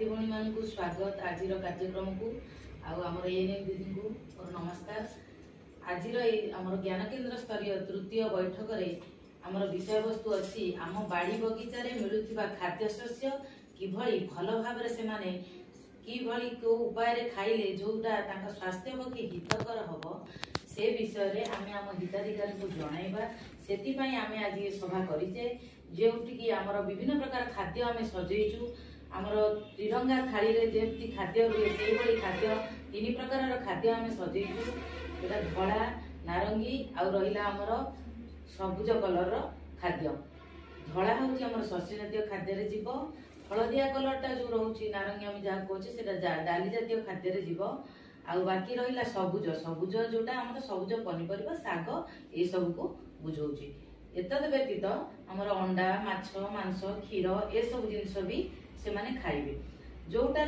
साथी भणी मान को स्वागत आज कार्यक्रम को आमर एएनएम दीदी को और नमस्कार। आज आमर ज्ञान केन्द्र स्तरीय तृतीय बैठक में आमर विषय वस्तु अच्छी आम बाड़ी बगीचा रे मिलुथिबा खाद्य शस्य किभली भल भाव से माने किभली को उपाय रे खाइले जोटा तांका स्वास्थ्य पक्षे हितकर हबो से विषय रे आमे आम हिताधिकारी को जणाइबा सेति पई आमे आज ये सभा करिचे जेउटी कि आमर विभिन्न प्रकार खाद्य आमे सजेइचु आमर त्रिरंगा थाली रे जेमती खाद्य रुए सेही भली खाद्य तीन प्रकार खाद्य आमे सजेइचु एटा धळा नारंगी आ रहिला आमर सबुज कलर खाद्य धळा होची आमर शस्य जातीय खाद्य रे जीव हलदिया कलरटा जो रोची नारंगी आमे जा कोचे सेटा डाली जातीय खाद्य रे जीव आ बाकी रहिला सबुज सबुज जोटा आमर सबुज पनिपरिबा साग ए सब को बुझौची। एतद व्यतीत आमर अंडा माछ मांस क्षीर ए सब जिनिस भी से माने खाइबे जोटा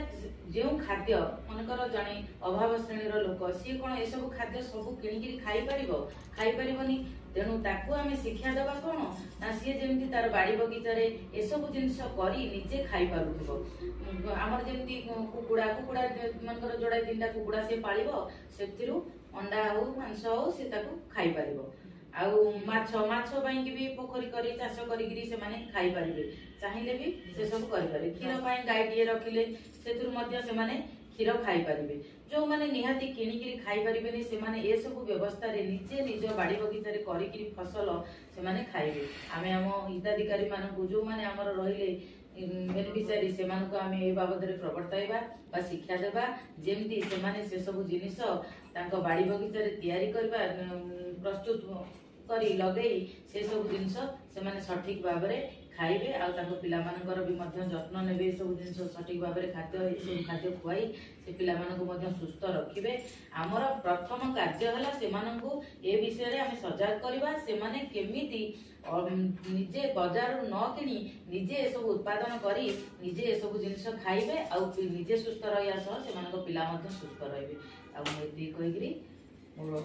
जो खाद्य मनकर जने अभाव श्रेणी लोक सी कौन ए सब खाद्य सब किणिकी खाई पारिबनी तेणु ताकू आमे शिक्षा देबा कौन ना सी जेमती तार बाड़ी बगीचा रे ए सब जिनिस करी निजे खाई पारुथिबो हमर जेमती कुकुड़ा कुकुड़ा मनकर जोड़ा तीनटा कुकुड़ा से पालिबो सेथिरु अंडा हो मांस हो से ताकू खाई पारिबो आउ माछ माछ पाई भी पोखरी करी चाष करी से माने खाई पारिबे चाहिले भी से सब करि पारे क्षीर पाई गाय टिए रखिले सेथुर मध्य से माने क्षीर खाई पारिबे जो माने निहाती किणिकी खाई पारिबेनी से माने ए सब व्यवस्था रे निजे निज बाड़ी बगीचा रे करिकरी फसल से माने खाइबे आमे हम हिताधिकारी मान को जो माने हमर रहिले बेनिफिशियरी से मान को आमे ए बाबद रे प्रवर्ताइबा बा शिक्षा देबा जेमती से माने से सब जिनिस तांको बाड़ी बगीचा रे तयारी करबा प्रस्तुत करी लगेई से सब जिनिस से माने सठिक भाव रे खाइबे आ ताको पिला मानकर भी मध्य जत्न नेबे सब जिनिस सठिक भाव रे खाद्य सब खाद्य खुआई से पिला मानक मध्य सुस्थ रखिबे। हमर प्रथम कार्य हला से मानकु ए विषय रे हमें सजाग करबा से माने केमिति निजे बाजार न किनी निजे ए सब उत्पादन करी निजे ए सब जिनिस खाइबे आ निजे सुस्थ रहिया सह से मानक पिला मध्य सुस्थ रहबे आ एति कहिग्री मोर